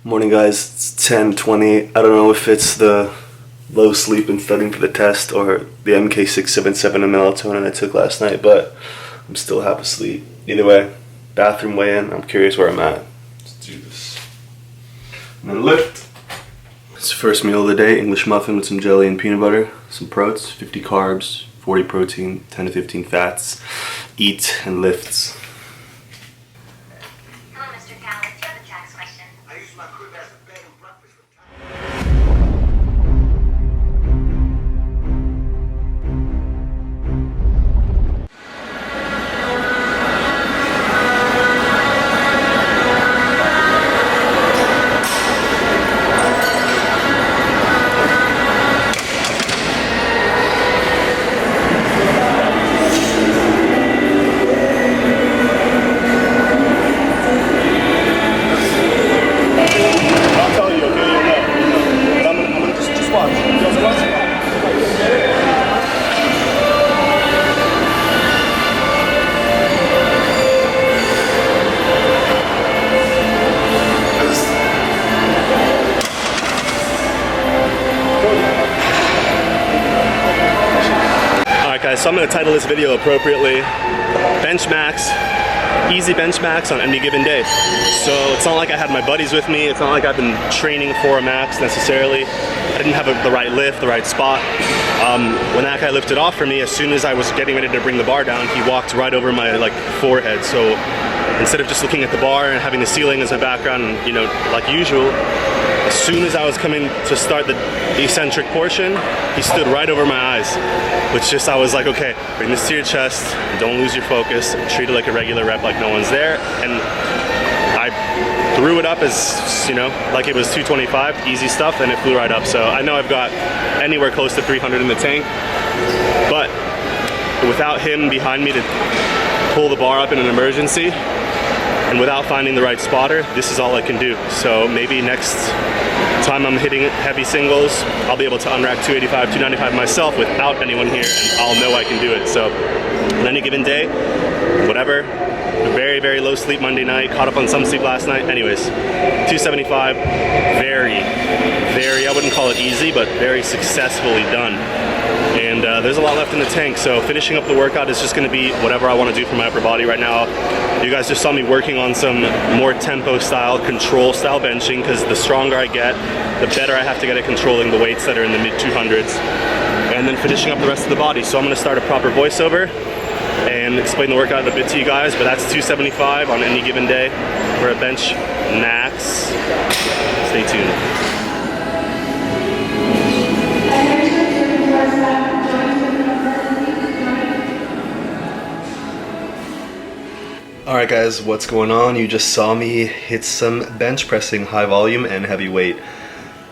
Morning guys, it's 10:20. I don't know if it's the low sleep and studying for the test or the MK677 and melatonin I took last night, but I'm still half asleep. Either way, bathroom weigh-in, I'm curious where I'm at. Let's do this. I'm gonna lift. It's the first meal of the day, English muffin with some jelly and peanut butter, some proteins, 50 carbs, 40 protein, 10 to 15 fats. Eat and lifts. So I'm going to title this video appropriately, Bench Max, Easy Bench Max on any given day. So it's not like I had my buddies with me, it's not like I've been training for a max necessarily. I didn't have the right lift, the right spot. When that guy lifted off for me, as soon as I was getting ready to bring the bar down, he walked right over my forehead. So instead of just looking at the bar and having the ceiling as a background, you know, like usual, as soon as I was coming to start the eccentric portion, he stood right over my eyes, which just, I was like, okay, bring this to your chest, don't lose your focus, treat it like a regular rep, like no one's there. And I threw it up as, you know, like it was 225, easy stuff, and it flew right up. So I know I've got anywhere close to 300 in the tank, but without him behind me to pull the bar up in an emergency, and without finding the right spotter, this is all I can do. So maybe next time I'm hitting heavy singles, I'll be able to unrack 285, 295 myself without anyone here, and I'll know I can do it. So on any given day, whatever, very, very low sleep Monday night, caught up on some sleep last night. Anyways, 275, very, I wouldn't call it easy, but very successfully done. And there's a lot left in the tank, so finishing up the workout is just going to be whatever I want to do for my upper body right now. You guys just saw me working on some more tempo style, control style benching, because the stronger I get, the better I have to get at controlling the weights that are in the mid 200s, and then finishing up the rest of the body. So I'm going to start a proper voiceover and explain the workout a bit to you guys, but that's 275 on any given day for a bench max. Stay tuned. Alright guys, what's going on? You just saw me hit some bench pressing, high volume and heavy weight.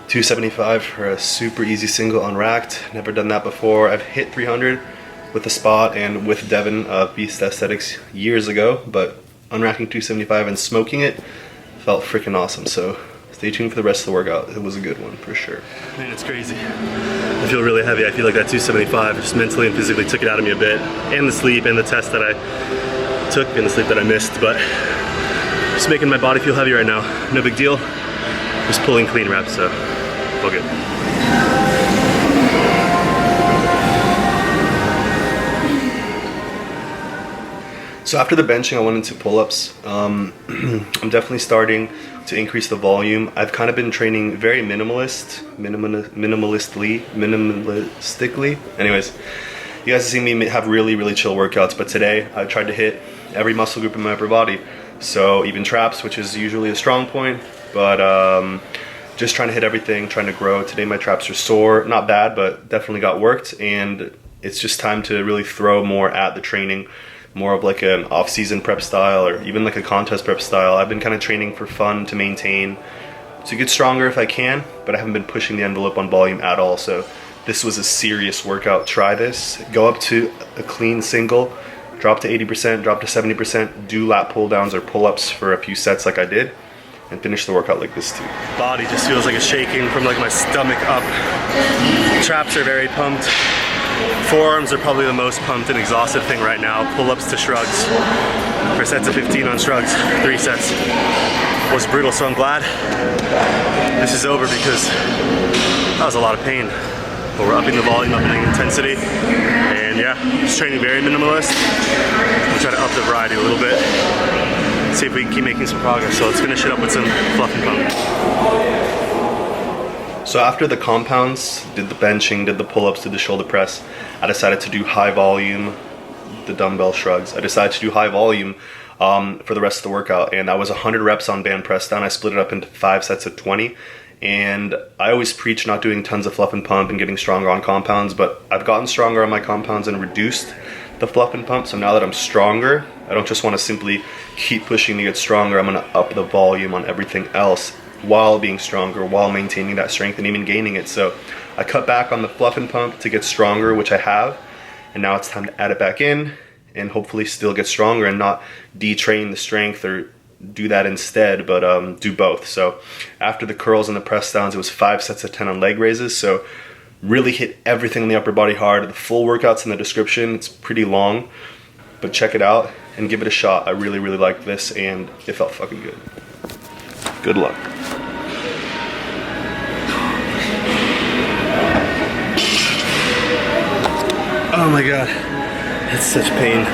275 for a super easy single unracked. Never done that before. I've hit 300 with the spot and with Devin of Beast Aesthetics years ago, but unracking 275 and smoking it felt freaking awesome. So stay tuned for the rest of the workout. It was a good one for sure. Man, it's crazy. I feel really heavy. I feel like that 275 just mentally and physically took it out of me a bit, and the sleep and the test that I took and the sleep that I missed, but just making my body feel heavy right now. No big deal. Just pulling clean reps, so all good. So after the benching, I went into pull-ups. I'm definitely starting to increase the volume. I've kind of been training very minimalistically. Anyways, you guys have seen me have really chill workouts, but today I tried to hit every muscle group in my upper body. So even traps, which is usually a strong point, but just trying to hit everything, trying to grow. Today my traps are sore, not bad, but definitely got worked, and it's just time to really throw more at the training, more of like an off-season prep style or even like a contest prep style. I've been kind of training for fun, to maintain, to get stronger if I can, but I haven't been pushing the envelope on volume at all. So this was a serious workout. Try this, go up to a clean single, drop to 80%, drop to 70%, do lat pull downs or pull-ups for a few sets like I did, and finish the workout like this too. Body just feels like it's shaking from like my stomach up. Traps are very pumped. Forearms are probably the most pumped and exhausted thing right now. Pull-ups to shrugs. For sets of 15 on shrugs, 3 sets. was brutal, so I'm glad this is over because that was a lot of pain. But we're upping the volume, upping the intensity, and yeah, just training very minimalist. We'll try to up the variety a little bit, see if we can keep making some progress. So let's finish it up with some fluff and pump. So after the compounds, did the benching, did the pull-ups, did the shoulder press, I decided to do high volume, the dumbbell shrugs. I decided to do high volume for the rest of the workout, and I was 100 reps on band press down. I split it up into 5 sets of 20, and I always preach not doing tons of fluff and pump and getting stronger on compounds, but I've gotten stronger on my compounds and reduced the fluff and pump. So now that I'm stronger, I don't just want to simply keep pushing to get stronger. I'm going to up the volume on everything else while being stronger, while maintaining that strength and even gaining it. So I cut back on the fluff and pump to get stronger, which I have, and now it's time to add it back in and hopefully still get stronger and not detrain the strength or do that instead, but do both. So after the curls and the press downs, it was 5 sets of 10 on leg raises. So really hit everything in the upper body hard. The full workout's in the description. It's pretty long, but check it out and give it a shot. I really, really liked this, and it felt fucking good. Good luck. Oh my God, that's such pain.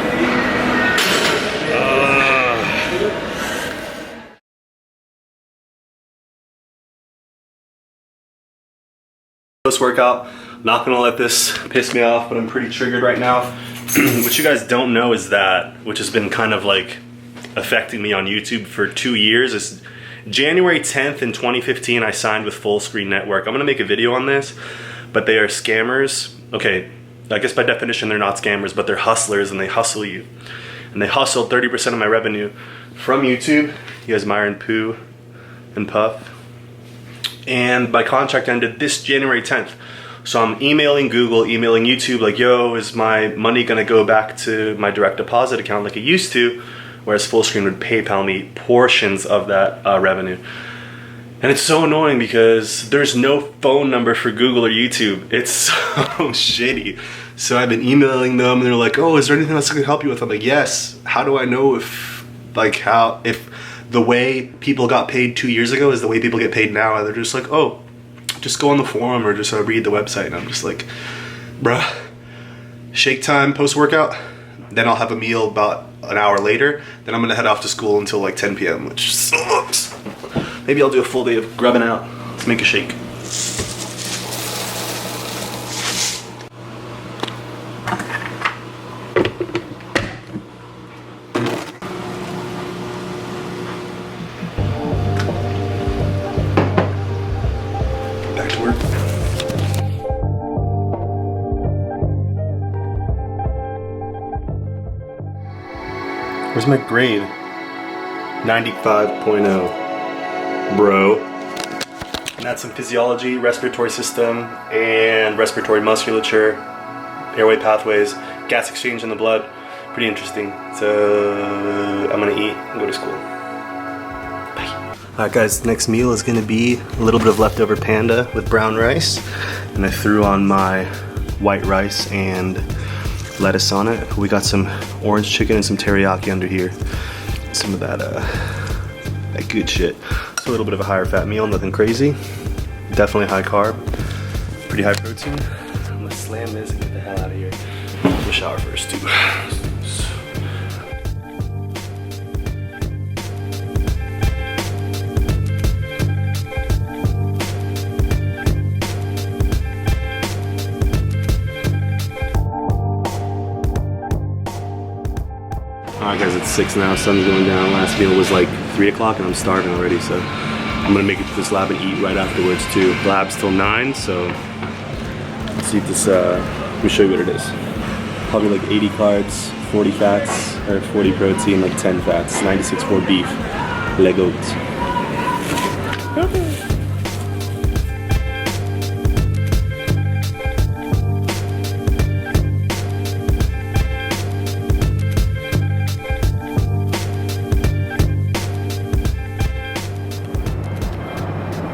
Post-workout, not gonna let this piss me off, but I'm pretty triggered right now. What you guys don't know is that, which has been kind of like affecting me on YouTube for 2 years, is January 10th in 2015, I signed with Full Screen Network. I'm gonna make a video on this, but they are scammers. Okay, I guess by definition they're not scammers, but they're hustlers, and they hustle you. And they hustled 30% of my revenue from YouTube. You guys, Myron, Pooh, and Puff. And my contract ended this January 10th. So I'm emailing Google, emailing YouTube, like, yo, is my money gonna go back to my direct deposit account like it used to? Whereas Full Screen would PayPal me portions of that revenue. And it's so annoying because there's no phone number for Google or YouTube. It's so shitty. So I've been emailing them, and they're like, oh, is there anything else I can help you with? I'm like, yes. How do I know if the way people got paid 2 years ago is the way people get paid now? And they're just like, oh, just go on the forum or just read the website. And I'm just like, bruh, shake time post-workout. Then I'll have a meal about an hour later. Then I'm gonna head off to school until like 10 p.m., which sucks. Maybe I'll do a full day of grubbing out. Let's make a shake. Back to work. Where's my grade? 95.0. Bro. And that's some physiology, respiratory system, and respiratory musculature, airway pathways, gas exchange in the blood. Pretty interesting. So I'm gonna eat and go to school. Bye. Alright guys, next meal is gonna be a little bit of leftover panda with brown rice. And I threw on my white rice and lettuce on it. We got some orange chicken and some teriyaki under here. Some of that good shit. A little bit of a higher fat meal, nothing crazy. Definitely high carb, pretty high protein. I'm gonna slam this and get the hell out of here. I'm gonna shower first too. Alright guys, it's 6 now, sun's going down. Last meal was like 3 o'clock and I'm starving already, so I'm gonna make it to this lab and eat right afterwards too. Lab's till 9, so let's see if this, let me show you what it is. Probably like 80 carbs, 40 fats, or 40 protein, like 10 fats, 96.4 beef, leg oats. Okay.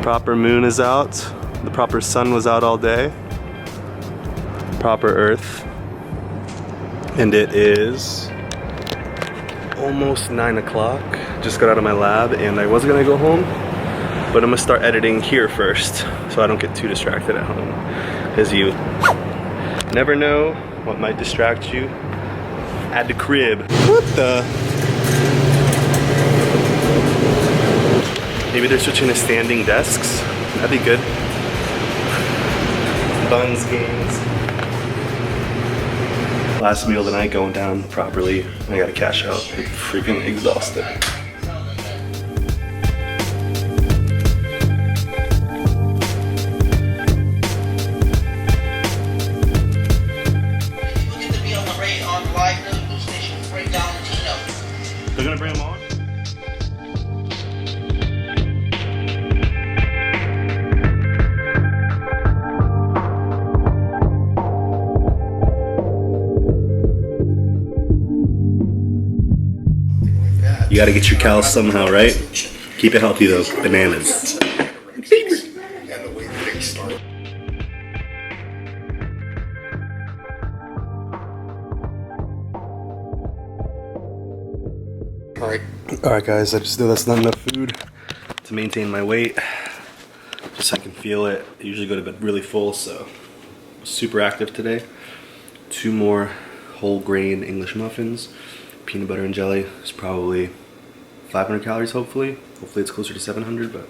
Proper moon is out. The proper sun was out all day. Proper earth. And it is almost 9 o'clock. just got out of my lab and I was gonna go home, but I'm gonna start editing here first so I don't get too distracted at home, because you never know what might distract you at the crib. What the? Maybe they're switching to standing desks. That'd be good. Buns games. Last meal of the night going down properly. I gotta cash out. I'm freaking exhausted. They're gonna bring them on? You gotta get your cows somehow, right? Keep it healthy though. Bananas. Alright guys, I just know that's not enough food to maintain my weight. Just so I can feel it. I usually go to bed really full, so super active today. 2 more whole grain English muffins. Peanut butter and jelly. It's probably 500 calories hopefully. Hopefully it's closer to 700, but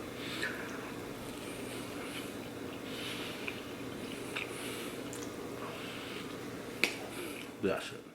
that's it.